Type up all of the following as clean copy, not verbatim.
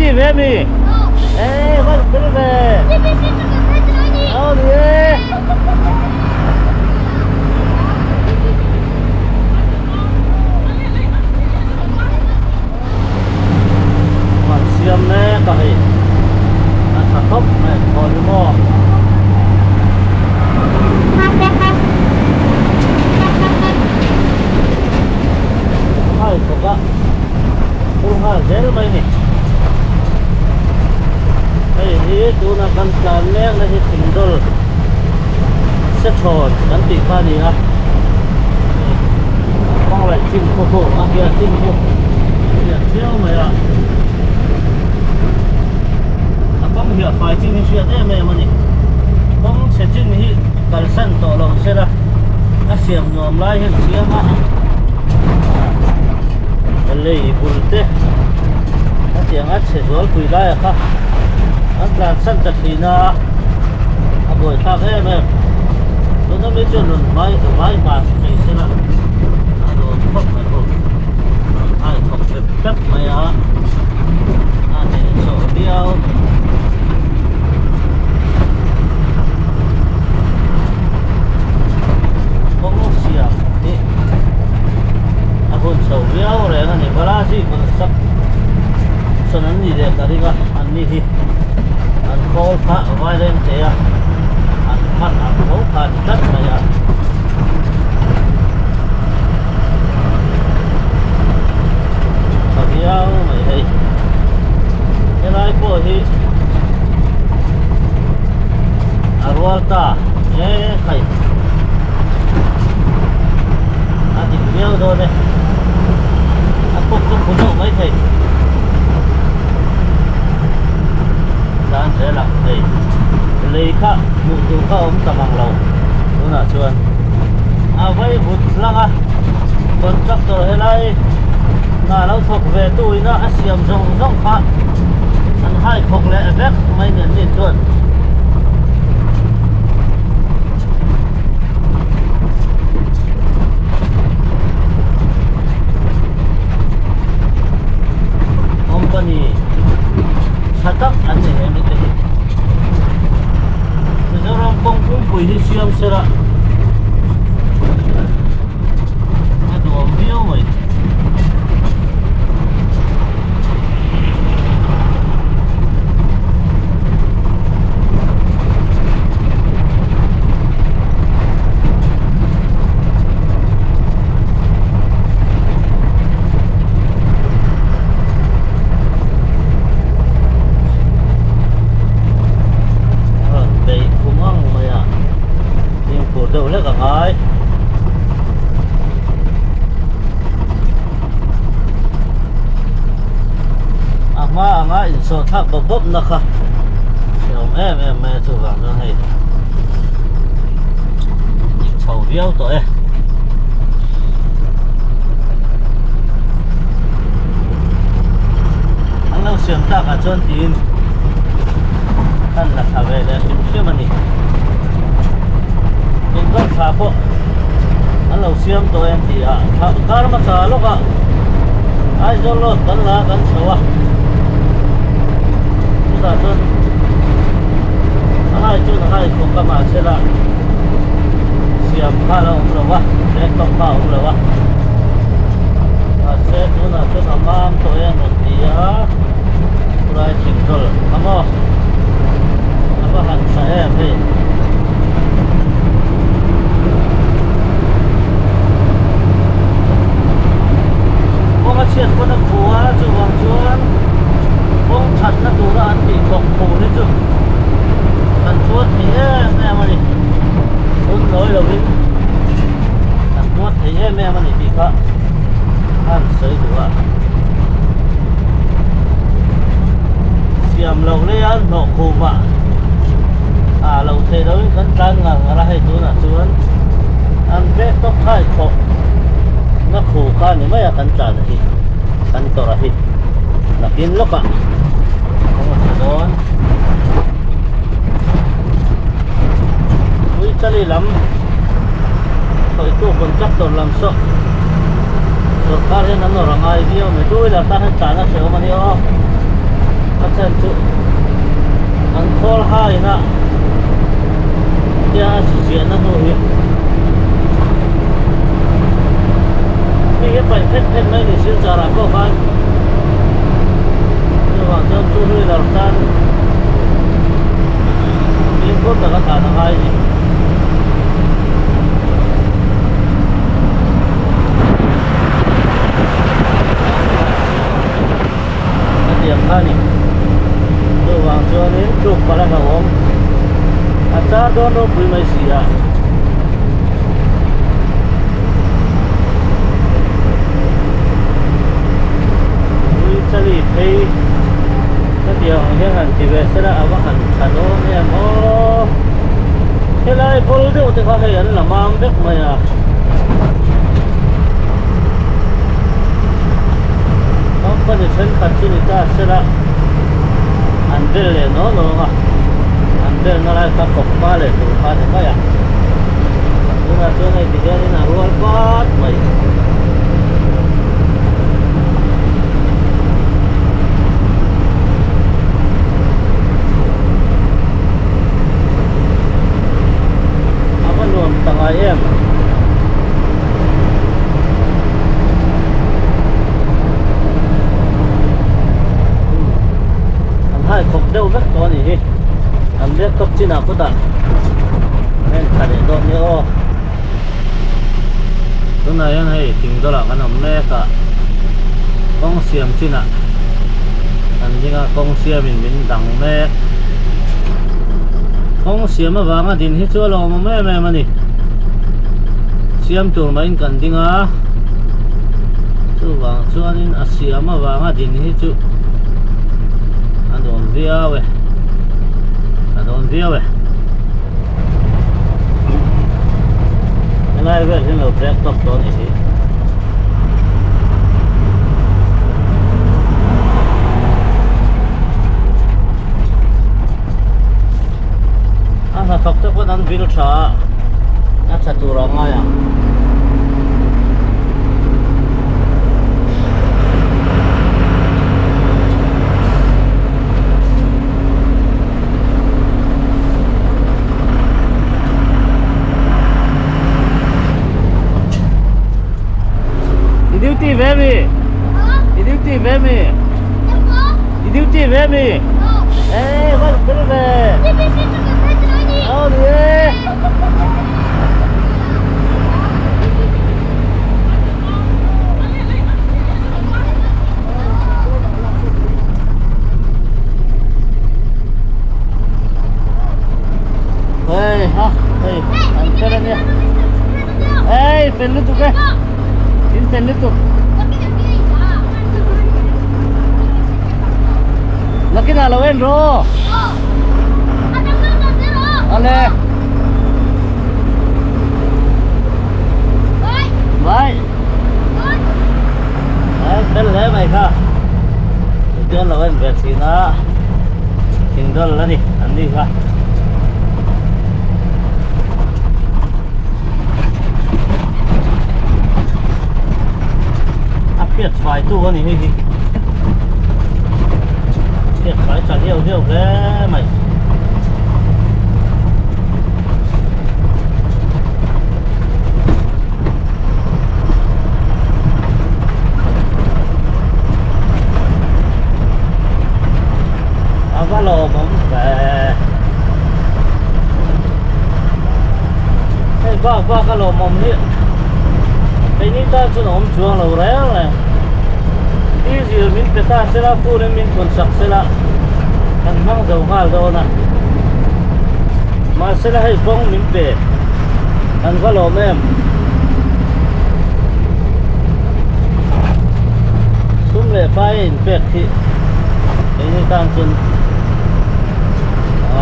gì về mi? Ê, vẫn biết về. Ô đi. Còn xiêm nè, cả hình. Ăn thả tốc này, còn đi mò. Hai cục á. Không hai dễ mày nè. Đây thì tôi là căn tràn nén là thỉnh đôi sẽ tròn căn tỉ pha đi ha. Con lại chim khô khô, kia chim khô. Hiện chiếu mày ạ. Con hiện phải chim như chuyện đấy mày mà nè. Con sẽ chim như cần sân tổ lòng xe ra. Nó xiêm nhòm lại hiện chiếu mà. Lấy bùn tê. Nó tiếng át sẽ rối quỳ lại ha. Anh làm sân thật thì nó buổi khác em nó mới cho lần vay mà thì sẽ là đồ khóc này rồi ai khóc phép mày á anh để sổ điêu không có gì à đi hôn sổ điêu rồi anh này bara gì cũng sắp cho nên gì để cả đi cả anh đi thì anh khô phá vai lên thế à anh mắt anh khô phá đất này à bây giờ mày thấy cái này của thì arwalta ये खाई anh đi nhiều rồi này anh phục trong cuốn đồ mấy thầy đang sẽ làm gì lấy khác một thứ khác ông tầm bằng lầu đúng là chưa vậy hụt lăng à còn chắc rồi thế này là nó thuộc về tôi nó xiêm rong phát anh hai thuộc lệ vét mấy nhận nhìn luôn company 사탁 안내 해놓게 그 사람 꽁꽁 보이는 시험 쓰라 너무 위험해 đâu lắc rồi mà số thác bốc nó khá chồng em chụp vào cho này chầu biếu tội anh lâu xiêm ta cả chân tin anh là thả về để xiêm mà nè mình vẫn khá bộ anh lâu xiêm tụi em thì khá mà xa lúc ạ ai cho lột cắn lá cắn xấu à chúng ta chân hai cũng cầm mà sẽ là xiêm khá là ổng rồi quá để không khá ổng rồi quá sẽ chúng ta chân là mang tụi em một tí lại chỉnh rồi cảm ơn hẳn sẽ em đi có chuyện con nó phúa chứ hoàng chuan bông thật nó đủ ra ăn bị cọc phù đấy chứ ăn chuột thì em mà đi không nói đâu đi ăn chuột thì em mà đi bị cả ăn sấy đủ ạ xiêm lầu lấy ăn nọ khô mà lầu thế đó vẫn đang ngang ra hay tôi là chuan ăn bé tóc hai cọc nó khô khá như mấy ăn trả thì ăn to ra thì là kiến lốc ạ không có đó vui chali lắm thôi tôi còn chắc tôi làm sợ rồi ta nên nó rằng ai video mà tôi là ta hết trả nó sửa mà đi san chu an khol hai na ya si na nu hi mi cái bài phết phết mấy thì xin trả lại có phải nhưng mà cho tôi hơi là tan nhưng có tất cả thả nó hay gì cái điểm hay này tôi vào cho nên chụp vào là ôm cha đó nó bị mấy gì à sali thấy cái điều hiện hành thì về sẽ là ở hành thành đó em ô thế lại vô điều thì có thể là mang biết mày à nó có thể chân khát chi ta sẽ là ăn bê lệ nó à ăn bê nó lại các cục ba lệ tụ ba thì mấy à nhưng mà chỗ này thì cái này là ruột bát mày tengah em anh hai cục đâu rất to nhỉ anh biết cục chi nào cũng tận nên phải để đốt nhớ lúc này anh hay tìm đó là cái nấm mẹ cả con xiêm chi nào anh chỉ là con xiêm mình đằng mẹ con xiêm mà vàng à tiền hết chưa lo mà mẹ mà nè siam tur main kan dinga chu wang chuanin a siam awanga din hi chu adon viawe ngai ve hin lo trek top to ni hi ana thok te pon an vil tha na chatura nga ya Idiuti vemi. Idiuti vemi. Idiuti vemi. Eh, vas perve. Oh, yeah. Hey, ha, hey, antara ni. Hey, pelu tu ke? Ini pelu tu. Laki na lawen ro. Ale. Bye. Pelu le mai ka. Itu lawen bersina. Tinggal lah ni, andi ka. Thiệt phải tu này hi thiệt phải chả hiểu cái mày vá lò bóng về cái vá cái lò mồm hiện cái ní ta cho nó ôm chuông lâu đấy này easy mình peta sẽ là phụ nên mình còn sặc sẽ là ăn mang dầu hào đâu nè mà sẽ là hay bông mình về ăn có lỗ em xuống lệ phai in bẹt thì cái ní ta chân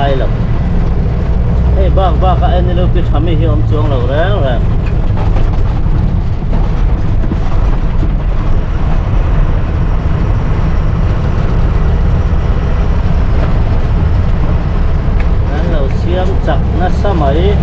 ai lắm hey bác cái anh lưu cái thằng mình ôm chuông lâu đấy rồi siam chak na samai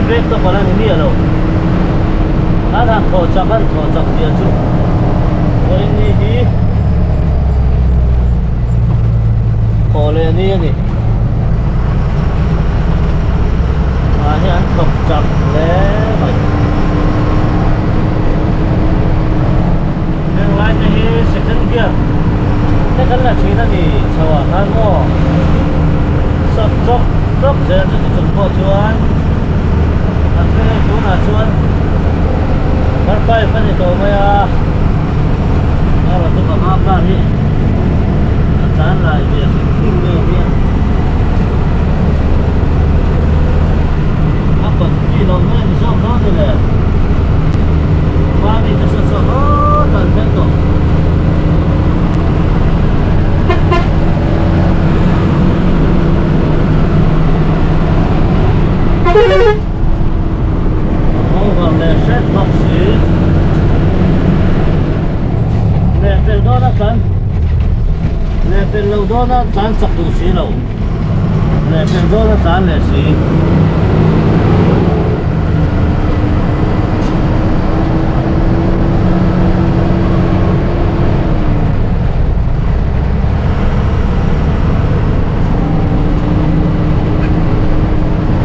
break to pala ni alo ana tho chakan tho chak dia chu oi ni hi khole ni ani ani an thok chak le mai nang lai te hi second gear te kan la thina ni chawa han mo sắp chốc chốc sẽ cho chúng tôi chuan anh sẽ chú nào chuan bắt bay phân thì tôi mới là tôi có map ra đi anh chán lại việc phim về viên anh còn đi đâu nữa thì sao có thế này qua đi cho sợ hết toàn thế rồi còn để xét học sĩ để từ đó nó cắn để từ lâu đó nó cắn sọc đủ xí lâu để từ đó nó cắn để xí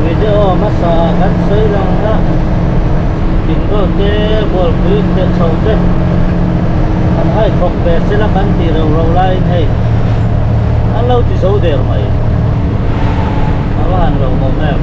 video masa kan xây lang đó có cái bol quý cái sầu thế anh hay học về sẽ là cái gì rồi lại này anh lâu thì xấu đẹp mày anh lâu một em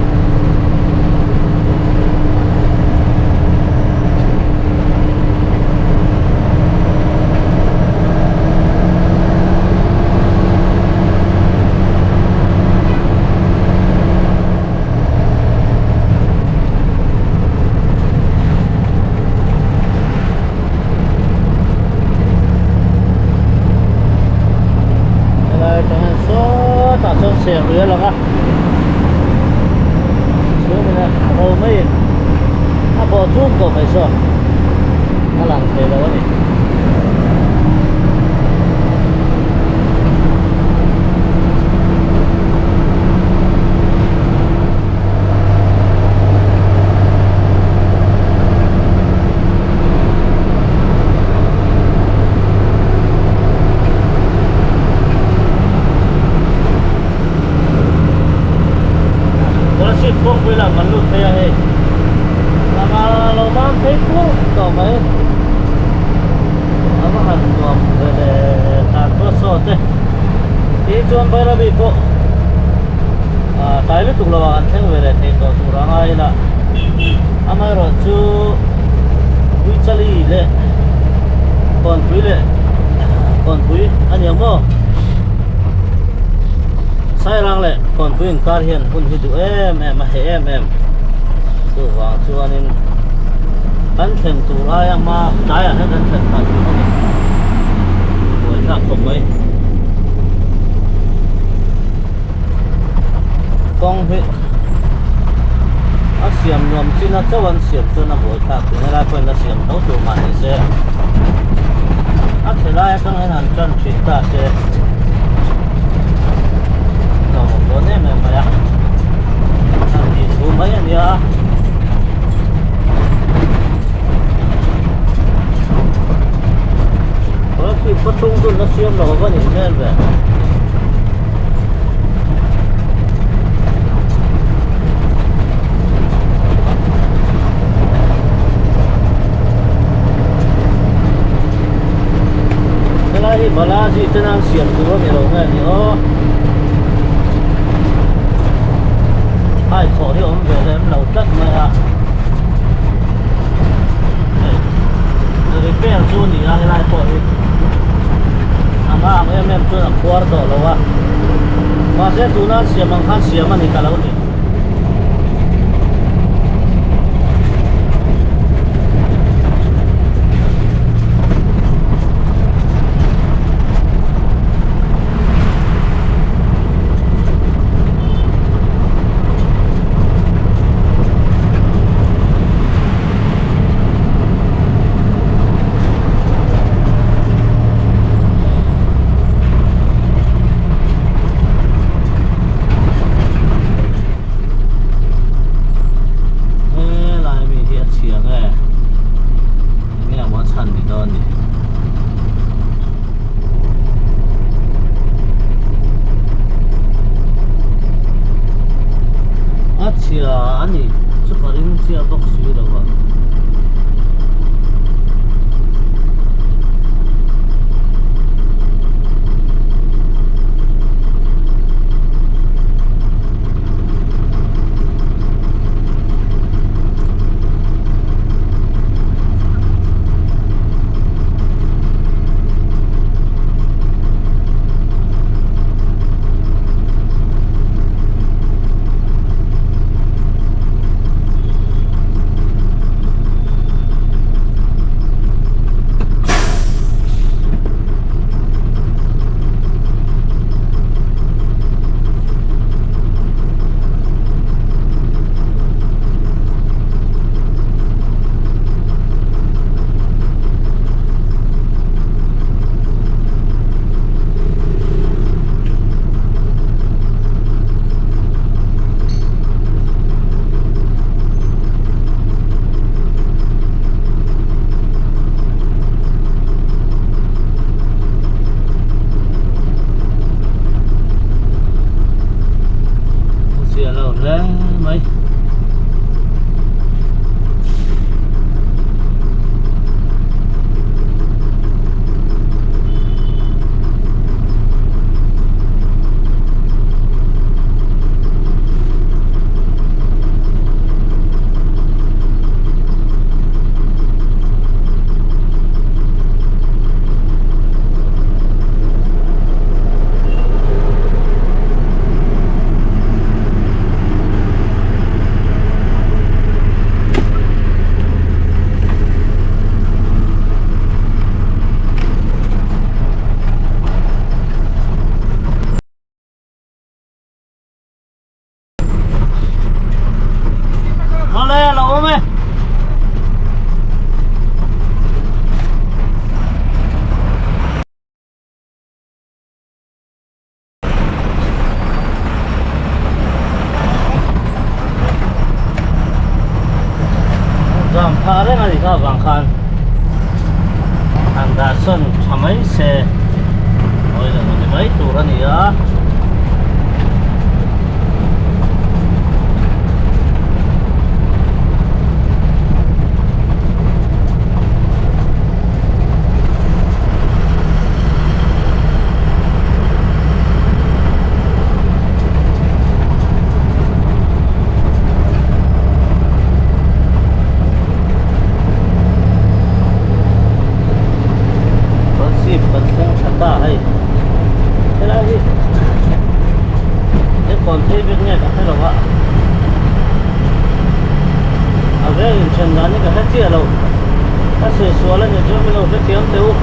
xe rửa là á xuống mình nè rồi mấy nó bỏ thuốc của phải sao nó làm thế đâu vậy không phải là mình luôn thế này là lâu năm thấy thuốc còn mấy nó có hành ngọt để tàn có sốt đấy thì chọn phải là bị có cái lúc tục là bạn thấy về thì có tụ ra ngay là anh ấy rồi chú quý chali lệ còn quý anh nhớ không sai lang lệ còn quý car hiền kun hi du em tu wang chuan in kan thleng tur ai ama dai a kan thleng ta tu ni boi thak khom mai kong hi a siam nom chin a chawan siam chuna boi thak tu na la ko na siam tho tu ma ni se a thelai kan han chan thi ta se có nên mà phải ăn thì xuống mấy anh nhá có khi bắt tung rồi nó xiêm nó có những nên về cái này bảo là gì tên ăn xiêm cứ có nhiều nghe nhớ hai khổ thì ông về em đầu tất mà rồi cái em chun thì ai lại khổ đi ama em chun là quarto lo wa mà sẽ tu na sia mang khan sia mà ni kalau ni ani super in sia box ni lawa mấy Ada nggak kah bangkan anda son samai se oh ini mai turun ya còn thêm việc nhẹ cả hay là vợ à về hình chân đó những cái hết chia đâu ta sửa xuống là những chỗ mình đâu cái tiếng tiêu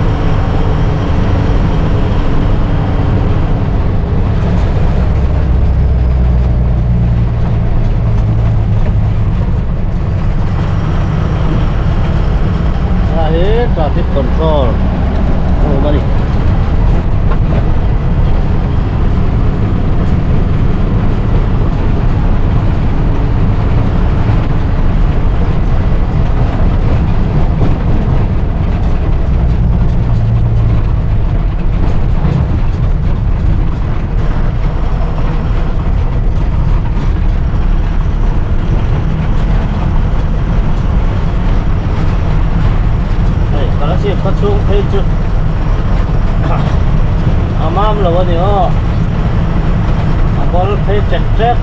hết traffic control oh mari có xuống thấy chưa mam là cái gì đó có thấy chặt chẽ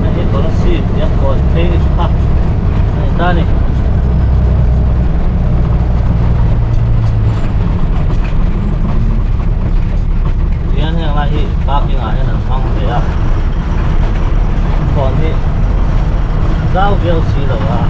này có gì ya có thấy phát này ta này yang lagi parking aja nang mang ya còn thì giao biểu xí rồi à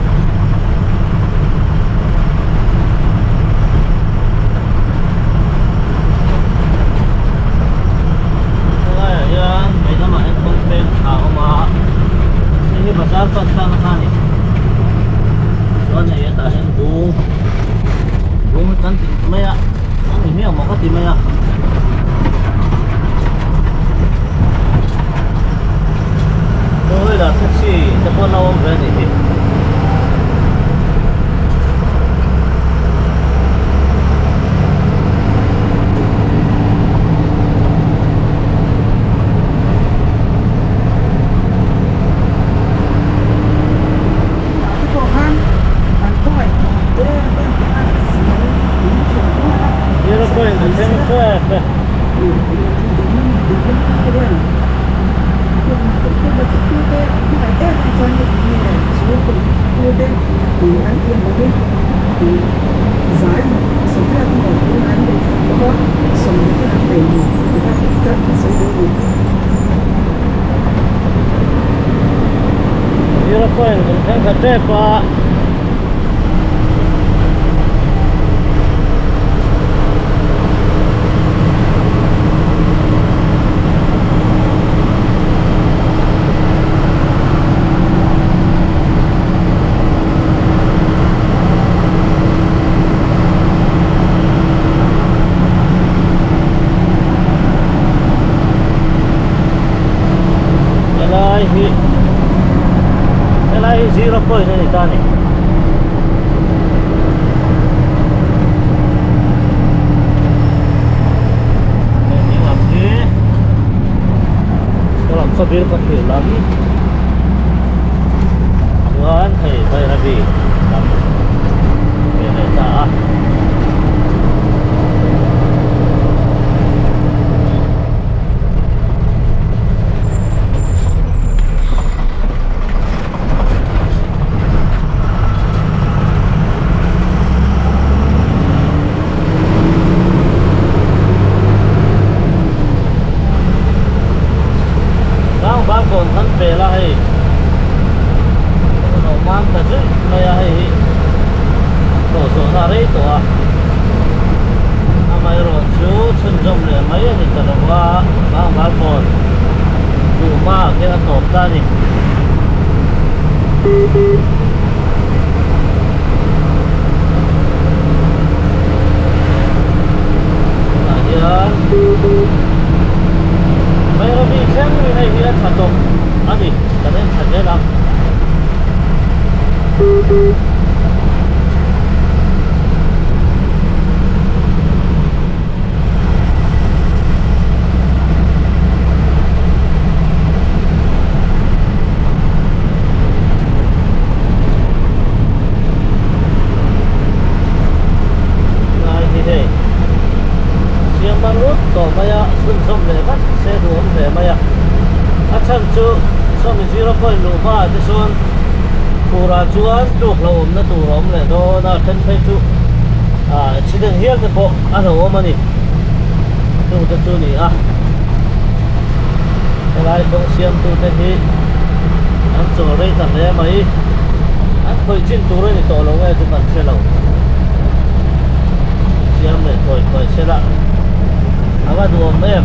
Zero point the same traffic. Zero point the same traffic. Cái 0 point này ta này ini lagi kalau sabir pakai lagi Tuhan hey bay Nabi ini tak còn thân về là hay nó mang thật sự này hay đổ số ra đấy tổ mày rồi chú chân trong này mấy thì thật là qua mang bán còn đủ mà cái là tổ ta đi mấy nó bị xem như này thì là thật tốt anh đi cho nên thật dễ lắm này thì thế siang manut to maya sun som le kat se duom le maya achan chu som 0 point lu ma te son pura chuan tuk lo om na tu rom le do na thân phei chu accident hial te po ano omani tu te chu ni lai bong siam tu te hi an chu rei ta le mai an khoi chin tu re ni to lo nge chu kan se lo siam le khoi se la agak dua mem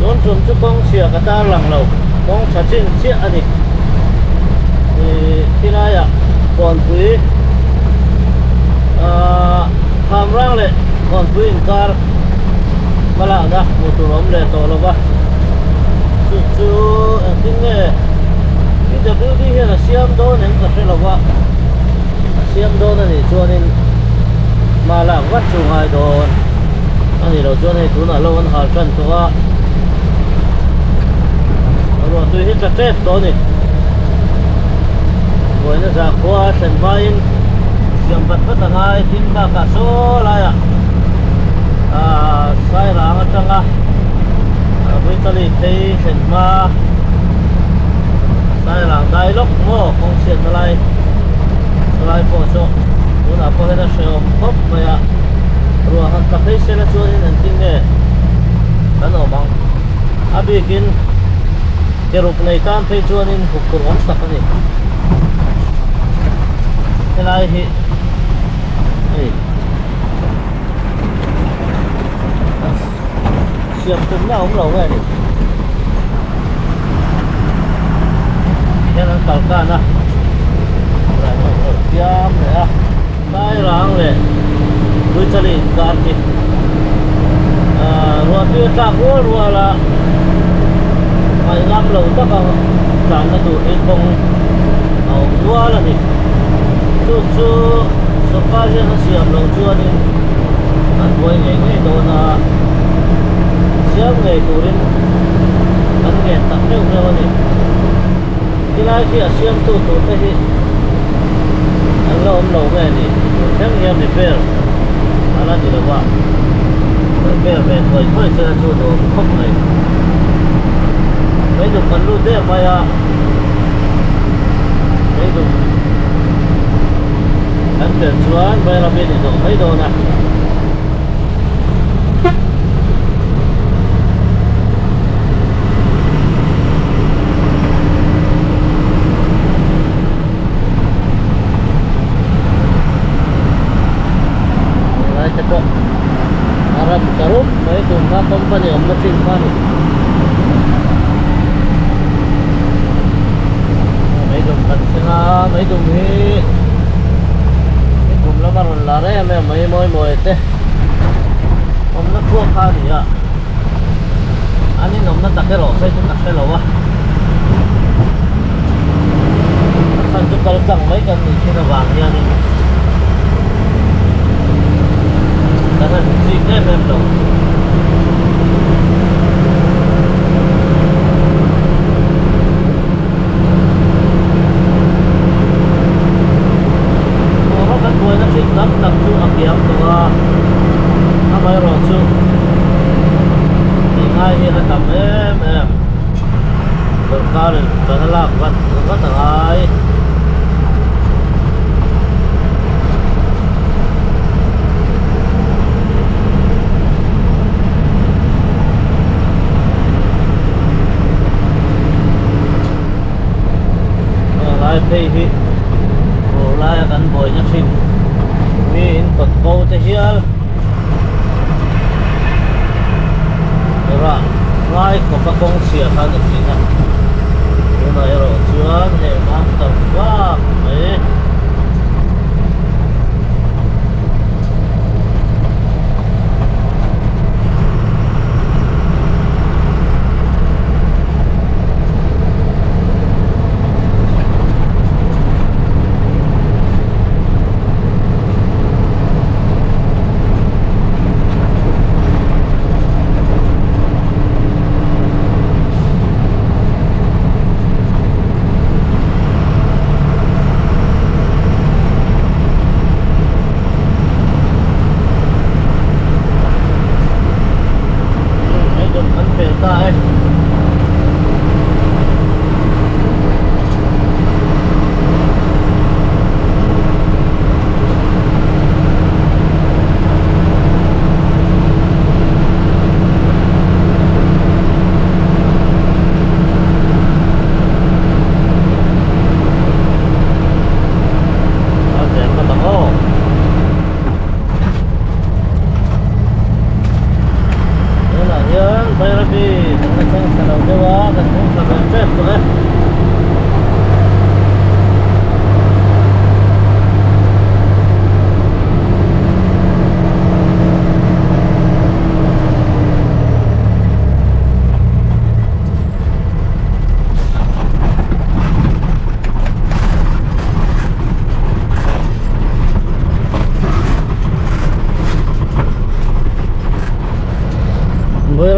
don chum chu kong sia kata lang lo kong chachin sia ani khi nay còn quý tham rang lệ còn quý car mà là đó một tủ ống lệ tổ là ba chú tiếng nghe cái giờ cứ đi là xem đó nên có thể là ba xem đó này cho nên mà là vắt chung hai đồ anh thì đầu cho nên cũng là lâu anh hỏi cần tôi rồi tôi hết cả tết đó này rồi nó ra qua sân bay xem vật bất tầng hai tin cả số lại sai làng ở trong với tali tây sân ma sai làng đại lộc mô không xiên lại phố số nó là có hết là sườn khóc vậy rồi hắn ta thấy xe là cho nên tin nghe cái nào bằng abikin cái rục này tan thấy cho nên phục vụ ông sắp này cái này thì siap cũng nào cũng lâu vậy cái nó tàu can rồi nó tiêm này sai láng này với chân đi can thì rồi tiêu trang rùa là mày làm lâu tất cả đàn nó tụ hết bông ảo quá là đi chú số cá gì nó xiêm lâu chưa đi anh quay ngày đồ na xiêm ngày tụ đến anh nghe tặng nhau nhau đi cái này khi xiêm tụ thế thì anh lâu nghe đi chắc em đi về anh đi đâu vậy về thôi sẽ chú đồ không này mấy đứa con lúa đấy mà ya mấy đứa anh tiền xuân bây giờ bên này mấy đồ nè này chắc chắn Arab Karum mấy đứa na company ông nó chỉnh mà mấy đùng hi mấy cùng nó bằng là đấy em mấy mồi thế ông nó thua pha gì à anh ấy nó đặt cái lỗ xây chúng đặt cái lỗ à anh chúng ta chẳng mấy cái gì nó vàng nha đi đó là gì cái em đâu lắm tập trung ở kiếm của nó mới rồi chứ thì ngay như là tầm em được cao được cho nó làm rất là ai lại thì lại gần bồi nhá xin in bật câu thế here rồi lại có các công xỉa khá được gì nè cái này rồi chưa để mang tầm quá ấy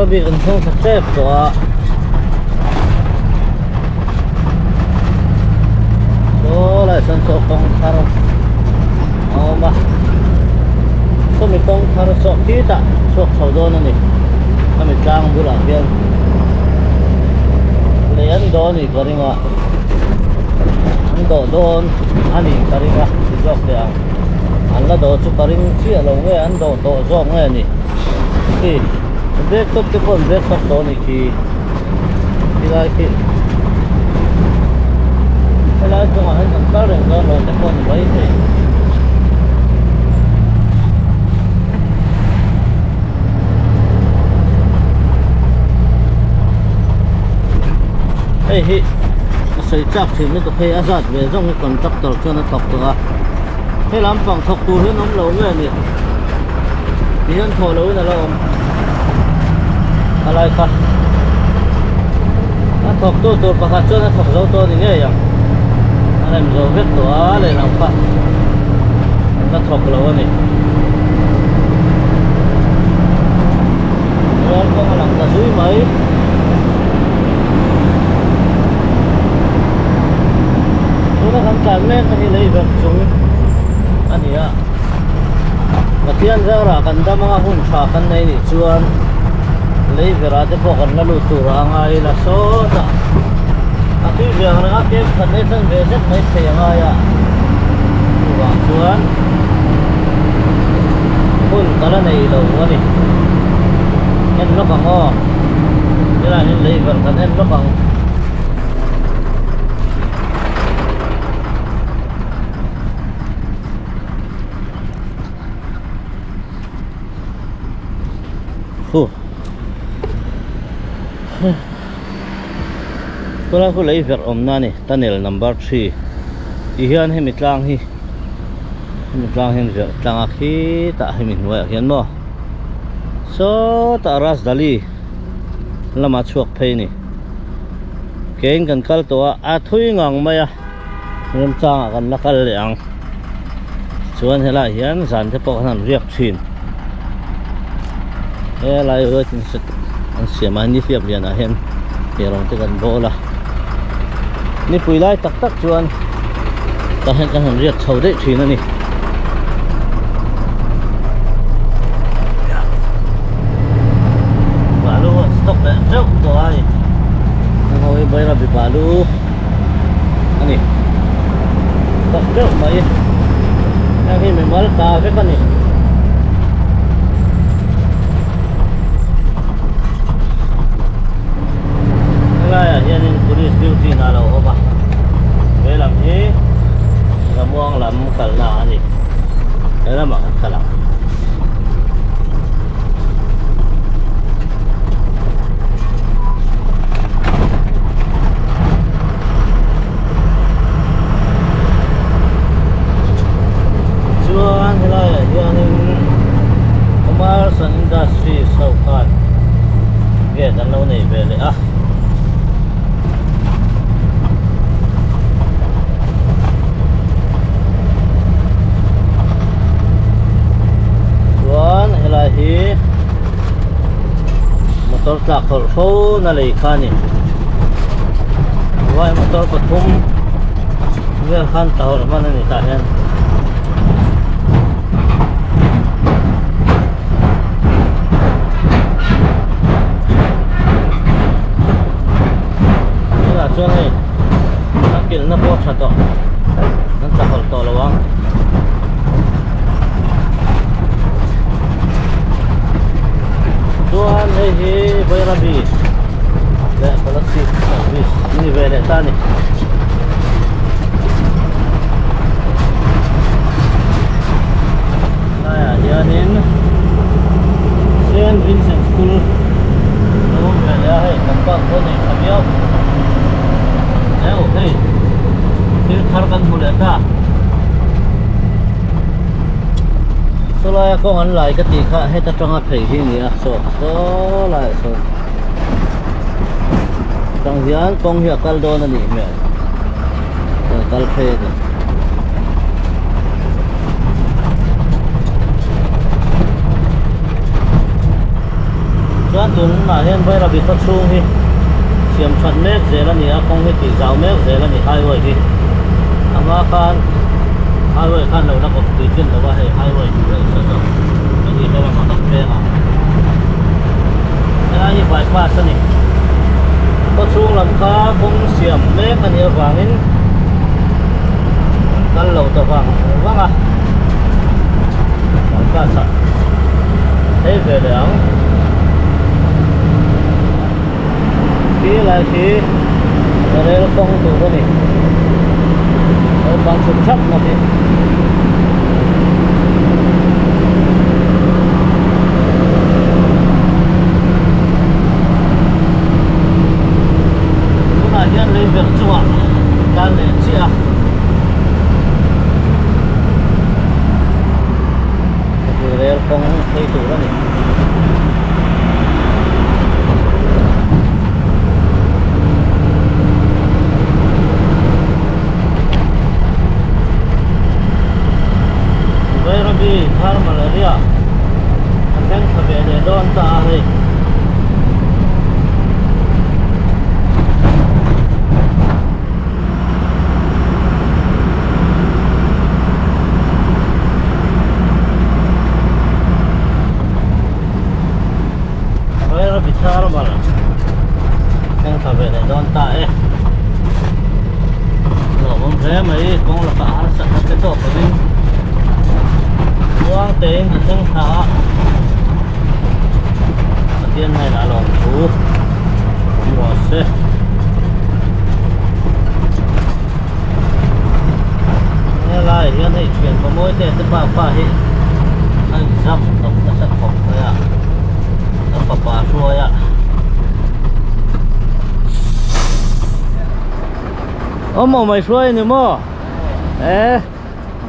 bị ấn không sắp xếp của đó là sân số công tharo mà số mình công tharo số tí ta số sầu đó này mình trang bữa làm viên lấy ăn đó này có đi ngọ ăn đó đó anh đi có đi ngọ thì dọc đấy ăn là đó chụp cái chia lâu nghe ăn đó đó dọc nghe này thì break top te pon break top to ni ki tilai ki tilai ko ma han ka reng do lo te pon bai te hey hi sai chak thin ni to phe azat ve jong contractor chona tok to a he lam pang thok tu he nom lo nge ni hian tho lo na lo alai ka thọc tôi pakhat chuan a thọc zo to ni nge yang anh em zo vek to a le lam kha na thọc lo ani rồi con làm ta suy mấy tôi đã khám cản lên thì lấy vật chúng anh nhỉ mà thiên ra ra cần đâm mga hun cha cần này thì chuan lấy về ra thì có cần là lụt tụt ra ngay là số ta à tuy việc là cái phần này thân về rất mấy thề ngay à và chuan hun cái này lâu quá đi em nó bằng ho thế là nên lấy vật thân em nó bằng Kula lấy việc omna ni tunnel number 3 hian he mitlang hi hen ver tlang khi ta he min wa hian mo so ta ras dali lama chuak phei ni keng kan kal to a thui ngang maya ram chang kan nakal leang chuan hela hian zan te pok han riak thin e lai ro tin set an siam an ni fiap lian a hen rong te kan bola ni pui lai tak tak chuan ta hen kan han riak chho de thin ani balu stop le jauh to ai ngoi bai ra bi balu ani tak jauh mai yang hi memang ta ve kan ni ya hianin police duty na lo ba ve lam hi ngamuang lam kal na ani era ma kala chuan hela ya hianin commercial industry so khan ge dan lo nei ve le a hi motor tlak khol kho na lei khani wai motor pathum vel khan tahor man ani ta hian ila chuan hei nakil na po tha to nan tahor to lawang tuan hi bayrabi le plastic service ni vele tani naya hianin Saint Vincent School no vele hai kampang ko nei khamyau hei thir thar kan mule ta Soalnya kau kan lai ketika kita tengah pergi ni ah so lai so tanghian kong hiak kal do na ni me kal phe ni chuan tun ma hian vai ra bi kha chung hi siam that mek zela ni a kong hi ti zau mek zela ni highway hi ama khan highway khan lo na ko ti tin lo wa hei highway so so ani he ma tak pe a ai bypass ani ko chung lam kha kong siam mek ani awangin kal lo to wanga bypass a hei ve leang ki lai khi rel kong tu ro ni ban chụp chắc là thế cũng là nhân lên việc chua đang để chia rồi không thấy tủ đó này thế mấy con là cả sẵn cái tổ của mình quang tên hẳn chân thả tiên này là lòng thú rồi xe nghe lại hiện nay chuyển có mỗi tên tất cả phải anh dăm tổng tất cả khổng đấy ạ tất cả bà xuôi ạ mà mày xuôi nữa mà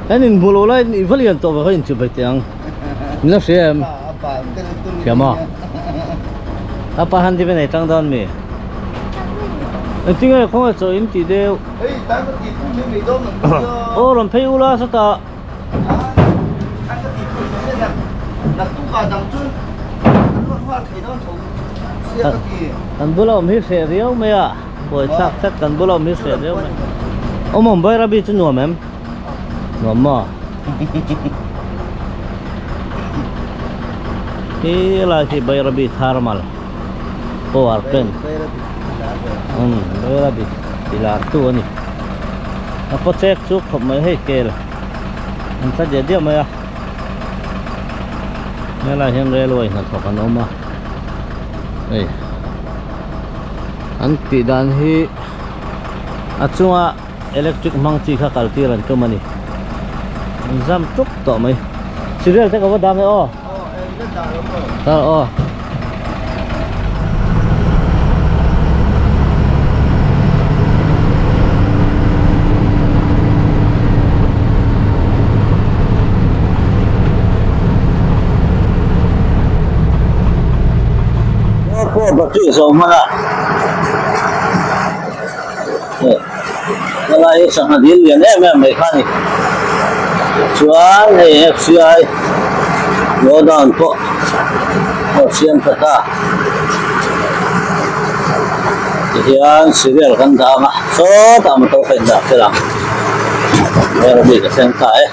cái nhìn bù lô lại vẫn liền tổ vào cái chụp bạch tiếng nó xem xem mà apa handi bên này trăng đòn mì anh tiếng này không phải cho em chỉ đều ô làm phay ula sao ta anh bố làm hết sẻ riêu mày à buổi chắc chắc anh bố làm hết sẻ riêu mày ông bay ra bị chân nuột em nuột mà cái là chỉ bay ra bị thermal power plant bay ra bị pilar tu ni apa cek cuk không mấy hết kê là anh ta jadi mày à đây là hiện railway nó thuộc anh ông mà đây anh ti dan hi achunga electric mang chi kha kalti ran to mani jam tuk to mai serial te ka wa dang o ta o ko ba tu so mana lại sang hadil liền em mấy khăn này chuan này FCI nó đòn po xiên ta hiện serial kan ta mà số tạm tôi phải đặt cái làm đây là bị cái sen cái